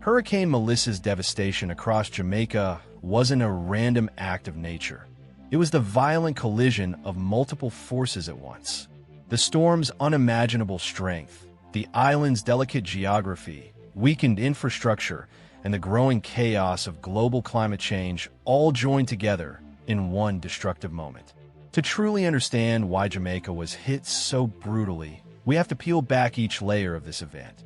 Hurricane Melissa's devastation across Jamaica wasn't a random act of nature. It was the violent collision of multiple forces at once. The storm's unimaginable strength, the island's delicate geography, weakened infrastructure, and the growing chaos of global climate change all joined together in one destructive moment. To truly understand why Jamaica was hit so brutally, we have to peel back each layer of this event.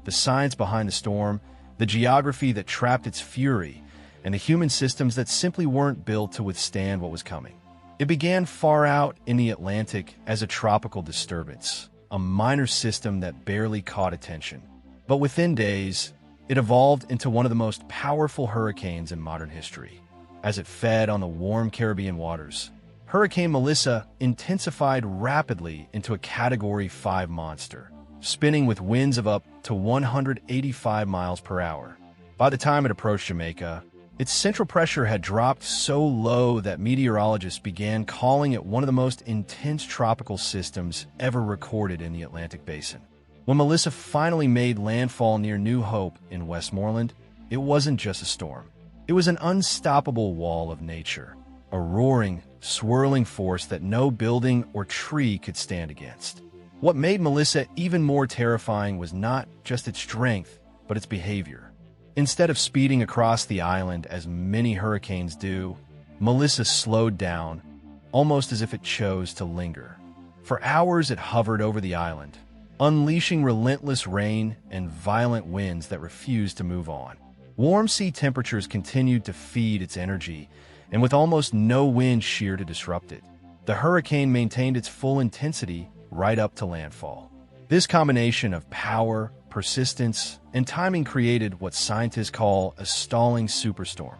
The science behind the storm, the geography that trapped its fury, and the human systems that simply weren't built to withstand what was coming. It began far out in the Atlantic as a tropical disturbance, a minor system that barely caught attention. But within days, it evolved into one of the most powerful hurricanes in modern history. As it fed on the warm Caribbean waters, Hurricane Melissa intensified rapidly into a Category 5 monster, spinning with winds of up to 185 miles per hour. By the time it approached Jamaica, its central pressure had dropped so low that meteorologists began calling it one of the most intense tropical systems ever recorded in the Atlantic basin. When Melissa finally made landfall near New Hope in Westmoreland, it wasn't just a storm. It was an unstoppable wall of nature, a roaring, swirling force that no building or tree could stand against. What made Melissa even more terrifying was not just its strength, but its behavior. Instead of speeding across the island as many hurricanes do, Melissa slowed down, almost as if it chose to linger. For hours it hovered over the island, unleashing relentless rain and violent winds that refused to move on. Warm sea temperatures continued to feed its energy, and with almost no wind shear to disrupt it, the hurricane maintained its full intensity right up to landfall. This combination of power, persistence, and timing created what scientists call a stalling superstorm,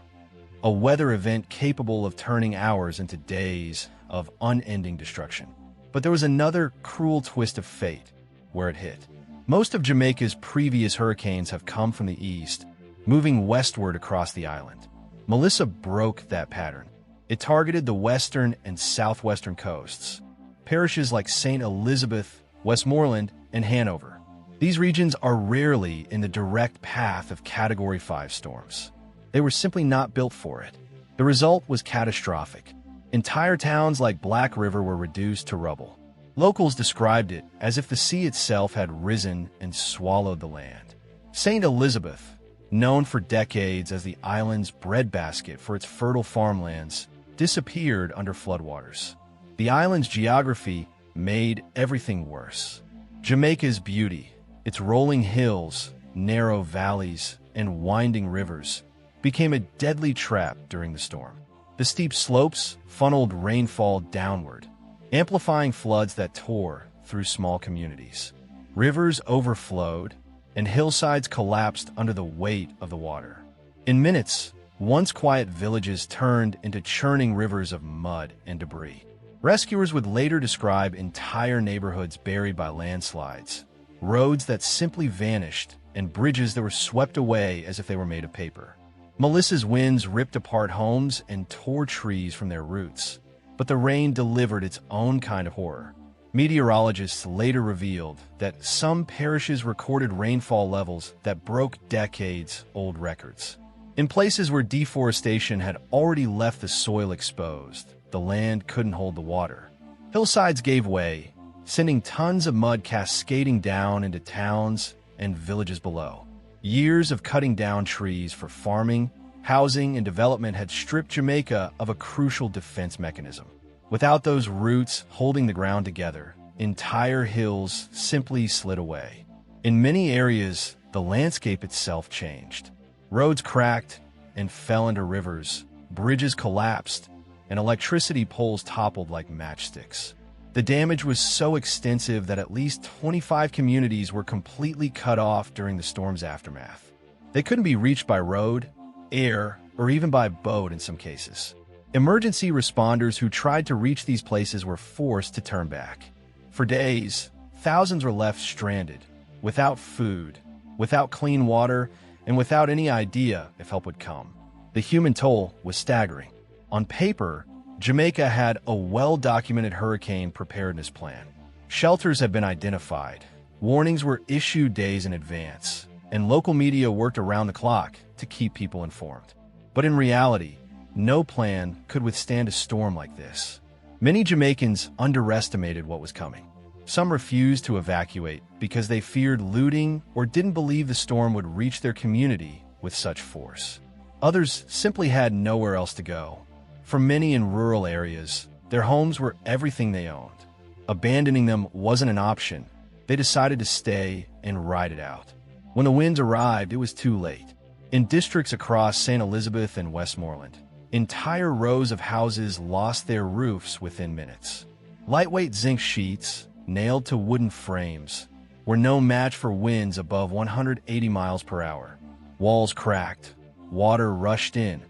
a weather event capable of turning hours into days of unending destruction. But there was another cruel twist of fate where it hit. Most of Jamaica's previous hurricanes have come from the east, moving westward across the island. Melissa broke that pattern. It targeted the western and southwestern coasts, parishes like St. Elizabeth, Westmoreland, and Hanover. These regions are rarely in the direct path of Category 5 storms. They were simply not built for it. The result was catastrophic. Entire towns like Black River were reduced to rubble. Locals described it as if the sea itself had risen and swallowed the land. St. Elizabeth, known for decades as the island's breadbasket for its fertile farmlands, disappeared under floodwaters. The island's geography made everything worse. Jamaica's beauty, its rolling hills, narrow valleys, and winding rivers, became a deadly trap during the storm. The steep slopes funneled rainfall downward, amplifying floods that tore through small communities. Rivers overflowed, and hillsides collapsed under the weight of the water. In minutes, once quiet villages turned into churning rivers of mud and debris. Rescuers would later describe entire neighborhoods buried by landslides, roads that simply vanished, and bridges that were swept away as if they were made of paper. Melissa's winds ripped apart homes and tore trees from their roots, but the rain delivered its own kind of horror. Meteorologists later revealed that some parishes recorded rainfall levels that broke decades-old records. In places where deforestation had already left the soil exposed, the land couldn't hold the water. Hillsides gave way, sending tons of mud cascading down into towns and villages below. Years of cutting down trees for farming, housing, and development had stripped Jamaica of a crucial defense mechanism. Without those roots holding the ground together, entire hills simply slid away. In many areas, the landscape itself changed. Roads cracked and fell into rivers, bridges collapsed, and electricity poles toppled like matchsticks. The damage was so extensive that at least 25 communities were completely cut off during the storm's aftermath. They couldn't be reached by road, air, or even by boat in some cases. Emergency responders who tried to reach these places were forced to turn back. For days, thousands were left stranded, without food, without clean water, and without any idea if help would come. The human toll was staggering. On paper, Jamaica had a well-documented hurricane preparedness plan. Shelters had been identified, warnings were issued days in advance, and local media worked around the clock to keep people informed. But in reality, no plan could withstand a storm like this. Many Jamaicans underestimated what was coming. Some refused to evacuate because they feared looting or didn't believe the storm would reach their community with such force. Others simply had nowhere else to go. For many in rural areas, their homes were everything they owned. Abandoning them wasn't an option. They decided to stay and ride it out. When the winds arrived, it was too late. In districts across St. Elizabeth and Westmoreland, entire rows of houses lost their roofs within minutes. Lightweight zinc sheets, nailed to wooden frames, were no match for winds above 180 miles per hour. Walls cracked, water rushed in,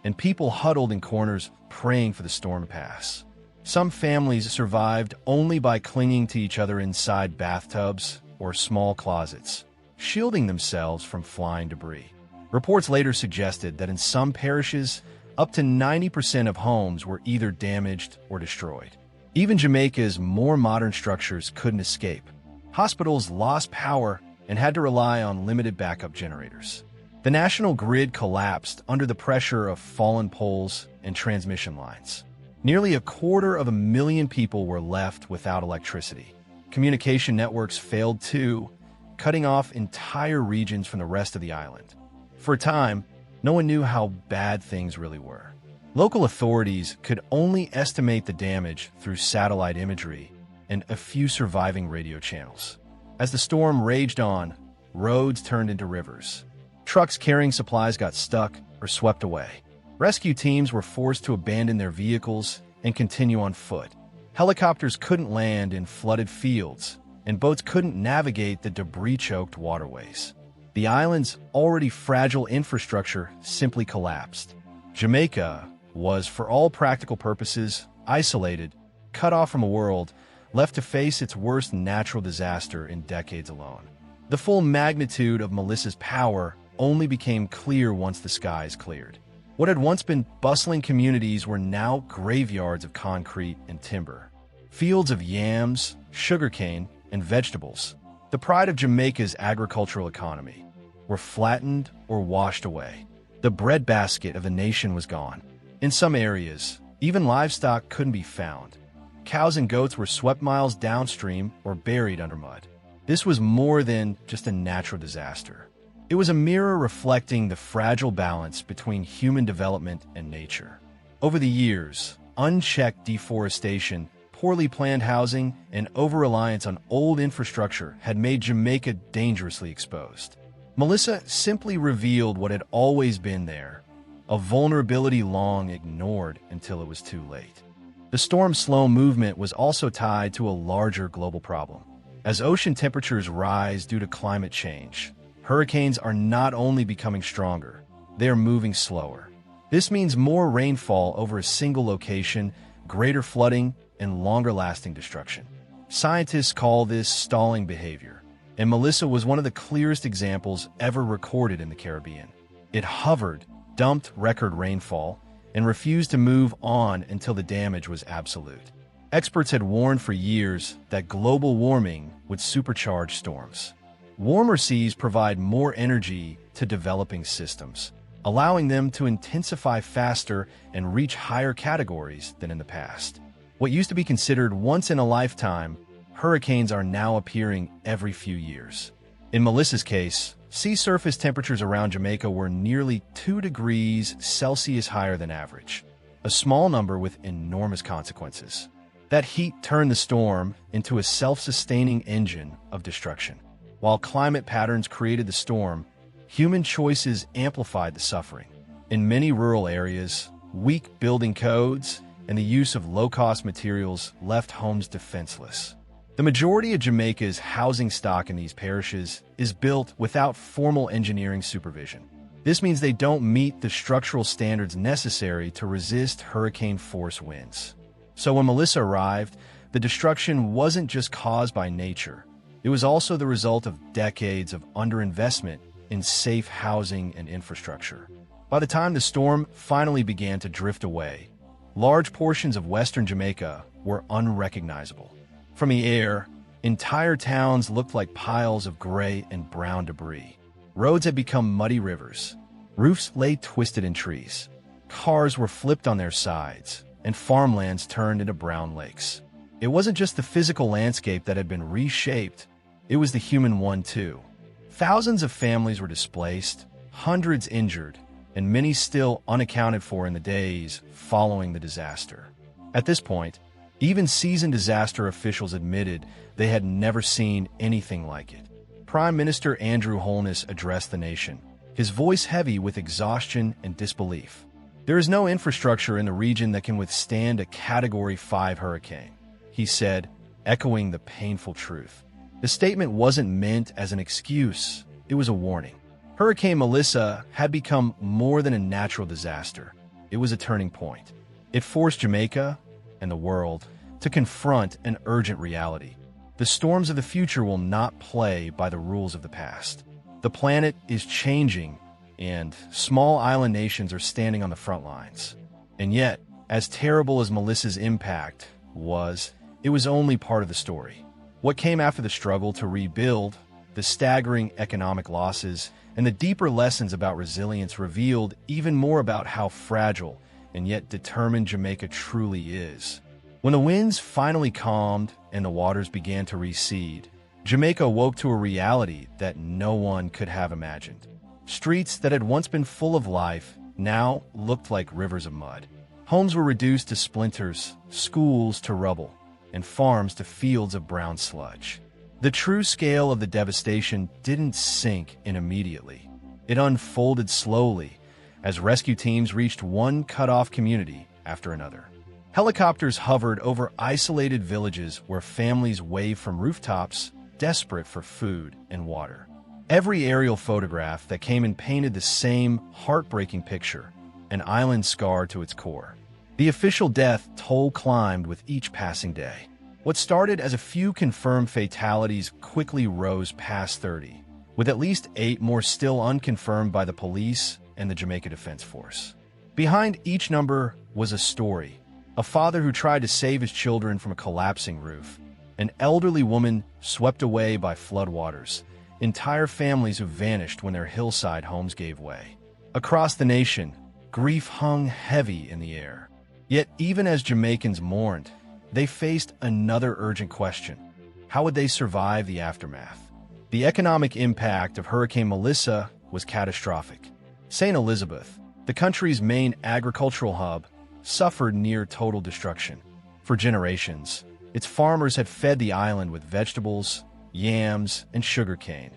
and people huddled in corners praying for the storm to pass. Some families survived only by clinging to each other inside bathtubs or small closets, shielding themselves from flying debris. Reports later suggested that in some parishes, up to 90% of homes were either damaged or destroyed. Even Jamaica's more modern structures couldn't escape. Hospitals lost power and had to rely on limited backup generators. The national grid collapsed under the pressure of fallen poles and transmission lines. Nearly 250,000 people were left without electricity. Communication networks failed too, cutting off entire regions from the rest of the island. For a time, no one knew how bad things really were. Local authorities could only estimate the damage through satellite imagery and a few surviving radio channels. As the storm raged on, roads turned into rivers. Trucks carrying supplies got stuck or swept away. Rescue teams were forced to abandon their vehicles and continue on foot. Helicopters couldn't land in flooded fields, and boats couldn't navigate the debris-choked waterways. The island's already fragile infrastructure simply collapsed. Jamaica was, for all practical purposes, isolated, cut off from a world, left to face its worst natural disaster in decades alone. The full magnitude of Melissa's power only became clear once the skies cleared. What had once been bustling communities were now graveyards of concrete and timber. Fields of yams, sugarcane, and vegetables, the pride of Jamaica's agricultural economy, were flattened or washed away. The breadbasket of the nation was gone. In some areas, even livestock couldn't be found. Cows and goats were swept miles downstream or buried under mud. This was more than just a natural disaster. It was a mirror reflecting the fragile balance between human development and nature. Over the years, unchecked deforestation, poorly planned housing, and over-reliance on old infrastructure had made Jamaica dangerously exposed. Melissa simply revealed what had always been there, a vulnerability long ignored until it was too late. The storm's slow movement was also tied to a larger global problem. As ocean temperatures rise due to climate change, hurricanes are not only becoming stronger, they are moving slower. This means more rainfall over a single location, greater flooding, and longer-lasting destruction. Scientists call this stalling behavior, and Melissa was one of the clearest examples ever recorded in the Caribbean. It hovered, dumped record rainfall, and refused to move on until the damage was absolute. Experts had warned for years that global warming would supercharge storms. Warmer seas provide more energy to developing systems, allowing them to intensify faster and reach higher categories than in the past. What used to be considered once in a lifetime, hurricanes are now appearing every few years. In Melissa's case, sea surface temperatures around Jamaica were nearly 2 degrees Celsius higher than average, a small number with enormous consequences. That heat turned the storm into a self-sustaining engine of destruction. While climate patterns created the storm, human choices amplified the suffering. In many rural areas, weak building codes and the use of low-cost materials left homes defenseless. The majority of Jamaica's housing stock in these parishes is built without formal engineering supervision. This means they don't meet the structural standards necessary to resist hurricane-force winds. So when Melissa arrived, the destruction wasn't just caused by nature. It was also the result of decades of underinvestment in safe housing and infrastructure. By the time the storm finally began to drift away, large portions of western Jamaica were unrecognizable. From the air, entire towns looked like piles of gray and brown debris. Roads had become muddy rivers. Roofs lay twisted in trees. Cars were flipped on their sides, and farmlands turned into brown lakes. It wasn't just the physical landscape that had been reshaped, it was the human one too. Thousands of families were displaced, hundreds injured, and many still unaccounted for in the days following the disaster. At this point, even seasoned disaster officials admitted they had never seen anything like it. Prime Minister Andrew Holness addressed the nation, his voice heavy with exhaustion and disbelief. There is no infrastructure in the region that can withstand a Category 5 hurricane, he said, echoing the painful truth. The statement wasn't meant as an excuse, it was a warning. Hurricane Melissa had become more than a natural disaster. It was a turning point. It forced Jamaica and the world to confront an urgent reality. The storms of the future will not play by the rules of the past. The planet is changing, and small island nations are standing on the front lines. And yet, as terrible as Melissa's impact was, it was only part of the story. What came after the struggle to rebuild, the staggering economic losses, and the deeper lessons about resilience revealed even more about how fragile and yet determined Jamaica truly is. When the winds finally calmed and the waters began to recede, Jamaica awoke to a reality that no one could have imagined. Streets that had once been full of life now looked like rivers of mud. Homes were reduced to splinters, schools to rubble, and farms to fields of brown sludge. The true scale of the devastation didn't sink in immediately. It unfolded slowly as rescue teams reached one cut-off community after another. Helicopters hovered over isolated villages where families waved from rooftops, desperate for food and water. Every aerial photograph that came in painted the same heartbreaking picture, an island scarred to its core. The official death toll climbed with each passing day. What started as a few confirmed fatalities quickly rose past 30, with at least 8 more still unconfirmed by the police and the Jamaica Defense Force. Behind each number was a story: a father who tried to save his children from a collapsing roof, an elderly woman swept away by floodwaters, entire families who vanished when their hillside homes gave way. Across the nation, grief hung heavy in the air. Yet even as Jamaicans mourned, they faced another urgent question: how would they survive the aftermath? The economic impact of Hurricane Melissa was catastrophic. St. Elizabeth, the country's main agricultural hub, suffered near total destruction. For generations, its farmers had fed the island with vegetables, yams, and sugarcane,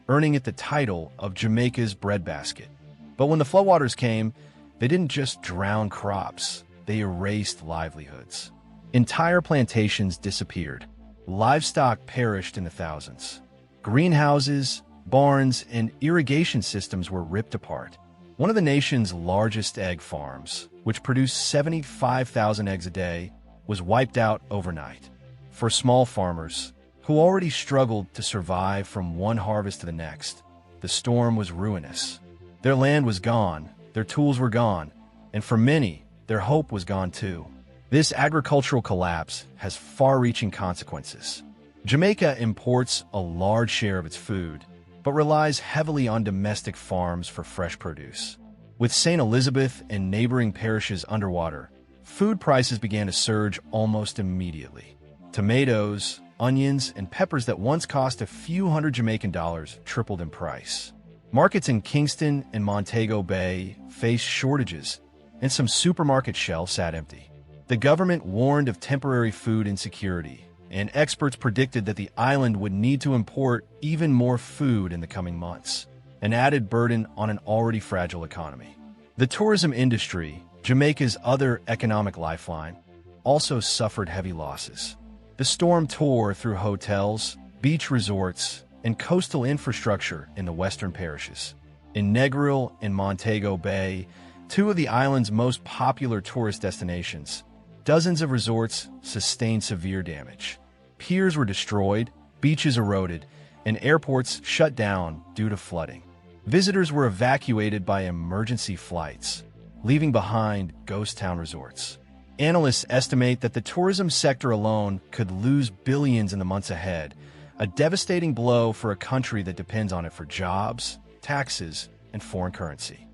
earning it the title of Jamaica's breadbasket. But when the floodwaters came, they didn't just drown crops, they erased livelihoods. Entire plantations disappeared. Livestock perished in the thousands. Greenhouses, barns, and irrigation systems were ripped apart. One of the nation's largest egg farms, which produced 75,000 eggs a day, was wiped out overnight. For small farmers, who already struggled to survive from one harvest to the next, the storm was ruinous. Their land was gone, their tools were gone, and for many, their hope was gone too. This agricultural collapse has far-reaching consequences. Jamaica imports a large share of its food, but relies heavily on domestic farms for fresh produce. With St. Elizabeth and neighboring parishes underwater, food prices began to surge almost immediately. Tomatoes, onions, and peppers that once cost a few hundred Jamaican dollars tripled in price. Markets in Kingston and Montego Bay faced shortages, and some supermarket shelves sat empty. The government warned of temporary food insecurity, and experts predicted that the island would need to import even more food in the coming months, an added burden on an already fragile economy. The tourism industry, Jamaica's other economic lifeline, also suffered heavy losses. The storm tore through hotels, beach resorts, and coastal infrastructure in the western parishes. In Negril and Montego Bay, two of the island's most popular tourist destinations, dozens of resorts sustained severe damage. Piers were destroyed, beaches eroded, and airports shut down due to flooding. Visitors were evacuated by emergency flights, leaving behind ghost town resorts. Analysts estimate that the tourism sector alone could lose billions in the months ahead, a devastating blow for a country that depends on it for jobs, taxes, and foreign currency.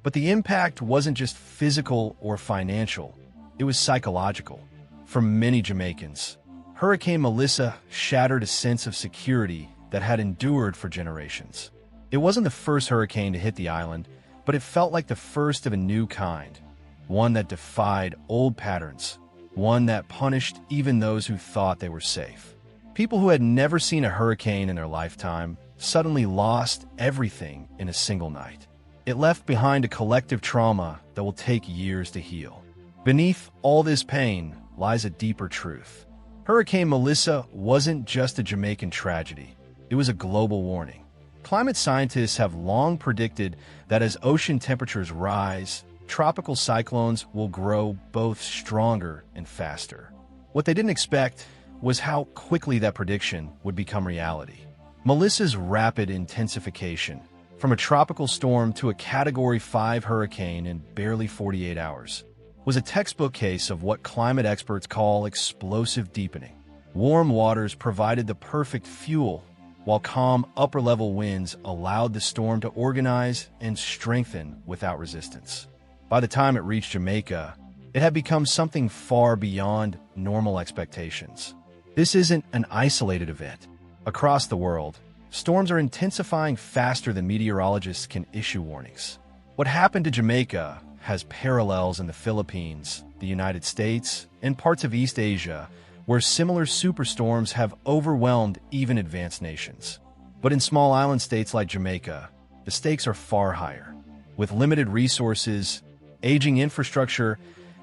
But the impact wasn't just physical or financial, it was psychological. For many Jamaicans, Hurricane Melissa shattered a sense of security that had endured for generations. It wasn't the first hurricane to hit the island, but it felt like the first of a new kind, one that defied old patterns, one that punished even those who thought they were safe. People who had never seen a hurricane in their lifetime suddenly lost everything in a single night. It left behind a collective trauma that will take years to heal. Beneath all this pain lies a deeper truth. Hurricane Melissa wasn't just a Jamaican tragedy, it was a global warning. Climate scientists have long predicted that as ocean temperatures rise, tropical cyclones will grow both stronger and faster. What they didn't expect was how quickly that prediction would become reality. Melissa's rapid intensification, from a tropical storm to a Category 5 hurricane in barely 48 hours, was a textbook case of what climate experts call explosive deepening. Warm waters provided the perfect fuel, while calm upper-level winds allowed the storm to organize and strengthen without resistance. By the time it reached Jamaica, it had become something far beyond normal expectations. This isn't an isolated event. Across the world, storms are intensifying faster than meteorologists can issue warnings. What happened to Jamaica has parallels in the Philippines, the United States, and parts of East Asia, where similar superstorms have overwhelmed even advanced nations. But in small island states like Jamaica, the stakes are far higher. With limited resources, aging infrastructure,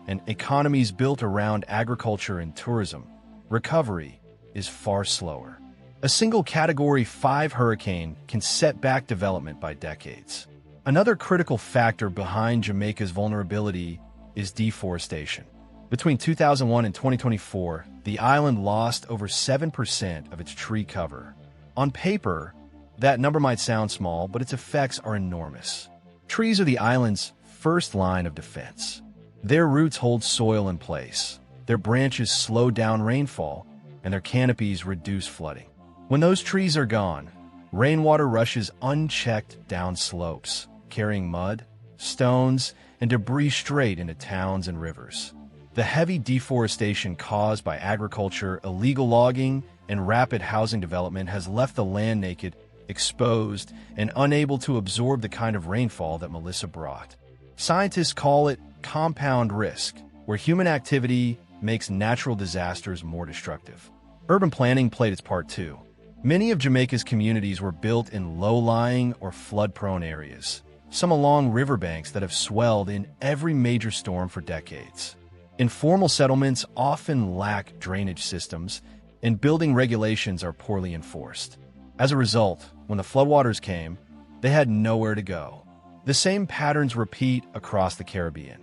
and economies built around agriculture and tourism, recovery is far slower. A single Category 5 hurricane can set back development by decades. Another critical factor behind Jamaica's vulnerability is deforestation. Between 2001 and 2024, the island lost over 7% of its tree cover. On paper, that number might sound small, but its effects are enormous. Trees are the island's first line of defense. Their roots hold soil in place, their branches slow down rainfall, and their canopies reduce flooding. When those trees are gone, rainwater rushes unchecked down slopes, carrying mud, stones, and debris straight into towns and rivers. The heavy deforestation caused by agriculture, illegal logging, and rapid housing development has left the land naked, exposed, and unable to absorb the kind of rainfall that Melissa brought. Scientists call it compound risk, where human activity makes natural disasters more destructive. Urban planning played its part too. Many of Jamaica's communities were built in low-lying or flood-prone areas, some along riverbanks that have swelled in every major storm for decades. Informal settlements often lack drainage systems, and building regulations are poorly enforced. As a result, when the floodwaters came, they had nowhere to go. The same patterns repeat across the Caribbean.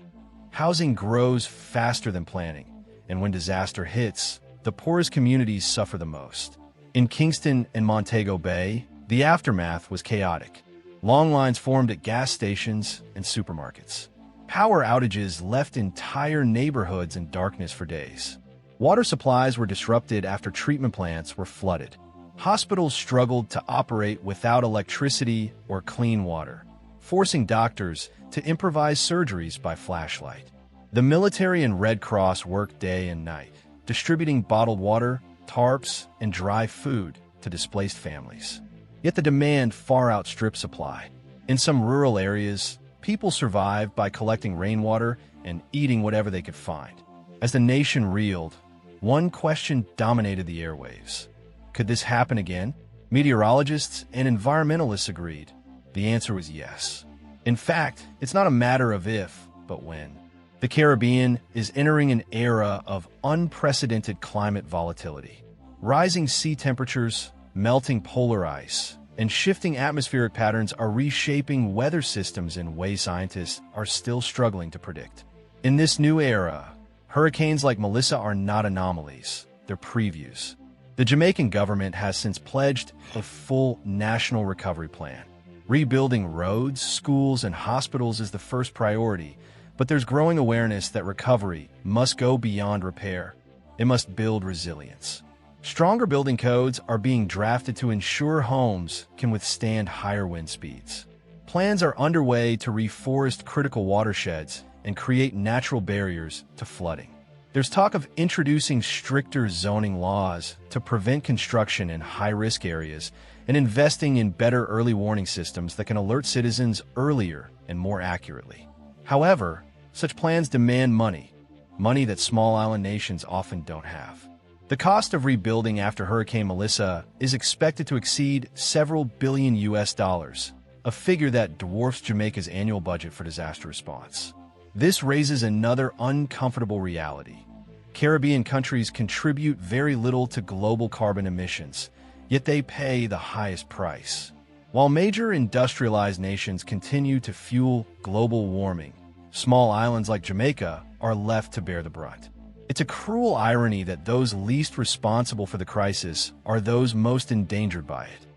Housing grows faster than planning, and when disaster hits, the poorest communities suffer the most. In Kingston and Montego Bay, the aftermath was chaotic. Long lines formed at gas stations and supermarkets. Power outages left entire neighborhoods in darkness for days. Water supplies were disrupted after treatment plants were flooded. Hospitals struggled to operate without electricity or clean water, forcing doctors to improvise surgeries by flashlight. The military and Red Cross worked day and night, distributing bottled water, tarps, and dry food to displaced families. Yet the demand far outstripped supply. In some rural areas, people survived by collecting rainwater and eating whatever they could find. As the nation reeled, one question dominated the airwaves. Could this happen again? Meteorologists and environmentalists agreed. The answer was yes. In fact, it's not a matter of if, but when. The Caribbean is entering an era of unprecedented climate volatility. Rising sea temperatures, melting polar ice, and shifting atmospheric patterns are reshaping weather systems in ways scientists are still struggling to predict. In this new era, hurricanes like Melissa are not anomalies, they're previews. The Jamaican government has since pledged a full national recovery plan. Rebuilding roads, schools, and hospitals is the first priority, but there's growing awareness that recovery must go beyond repair. It must build resilience. Stronger building codes are being drafted to ensure homes can withstand higher wind speeds. Plans are underway to reforest critical watersheds and create natural barriers to flooding. There's talk of introducing stricter zoning laws to prevent construction in high-risk areas and investing in better early warning systems that can alert citizens earlier and more accurately. However, such plans demand money that small island nations often don't have. The cost of rebuilding after Hurricane Melissa is expected to exceed several billion US dollars, a figure that dwarfs Jamaica's annual budget for disaster response. This raises another uncomfortable reality. Caribbean countries contribute very little to global carbon emissions, yet they pay the highest price. While major industrialized nations continue to fuel global warming, small islands like Jamaica are left to bear the brunt. It's a cruel irony that those least responsible for the crisis are those most endangered by it.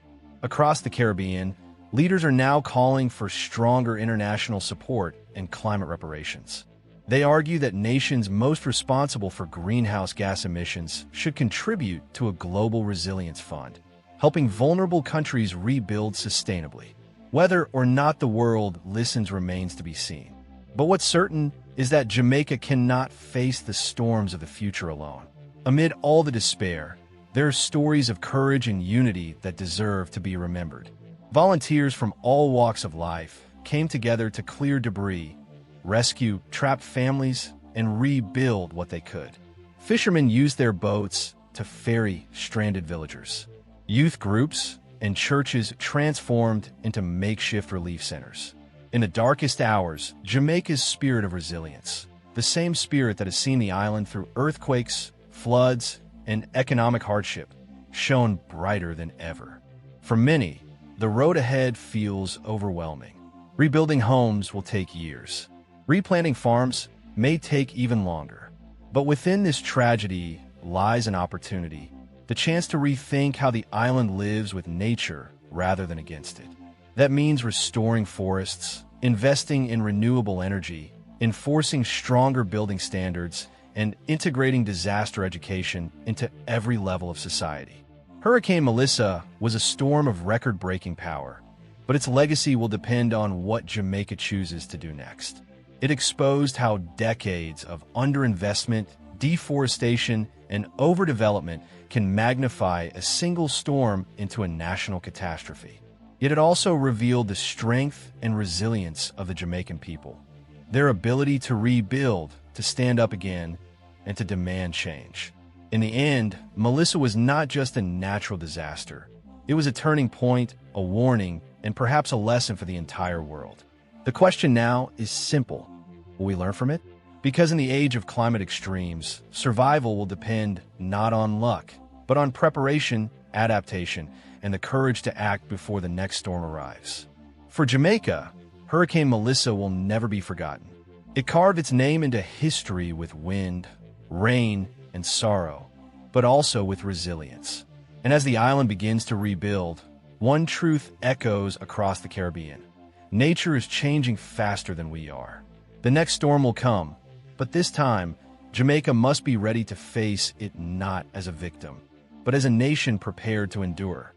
Across the Caribbean, leaders are now calling for stronger international support and climate reparations. They argue that nations most responsible for greenhouse gas emissions should contribute to a global resilience fund, helping vulnerable countries rebuild sustainably. Whether or not the world listens remains to be seen. But what's certain is that Jamaica cannot face the storms of the future alone. Amid all the despair, there are stories of courage and unity that deserve to be remembered. Volunteers from all walks of life came together to clear debris, rescue trapped families, and rebuild what they could. Fishermen used their boats to ferry stranded villagers. Youth groups and churches transformed into makeshift relief centers. In the darkest hours, Jamaica's spirit of resilience, the same spirit that has seen the island through earthquakes, floods, and economic hardship, shone brighter than ever. For many, the road ahead feels overwhelming. Rebuilding homes will take years. Replanting farms may take even longer. But within this tragedy lies an opportunity, the chance to rethink how the island lives with nature rather than against it. That means restoring forests, investing in renewable energy, enforcing stronger building standards, and integrating disaster education into every level of society. Hurricane Melissa was a storm of record-breaking power, but its legacy will depend on what Jamaica chooses to do next. It exposed how decades of underinvestment, deforestation, and overdevelopment can magnify a single storm into a national catastrophe. Yet it also revealed the strength and resilience of the Jamaican people, their ability to rebuild, to stand up again, and to demand change. In the end, Melissa was not just a natural disaster. It was a turning point, a warning, and perhaps a lesson for the entire world. The question now is simple. Will we learn from it? Because in the age of climate extremes, survival will depend not on luck, but on preparation, adaptation, and the courage to act before the next storm arrives. For Jamaica, Hurricane Melissa will never be forgotten. It carved its name into history with wind, rain, and sorrow, but also with resilience. And as the island begins to rebuild, one truth echoes across the Caribbean. Nature is changing faster than we are. The next storm will come, but this time, Jamaica must be ready to face it not as a victim, but as a nation prepared to endure.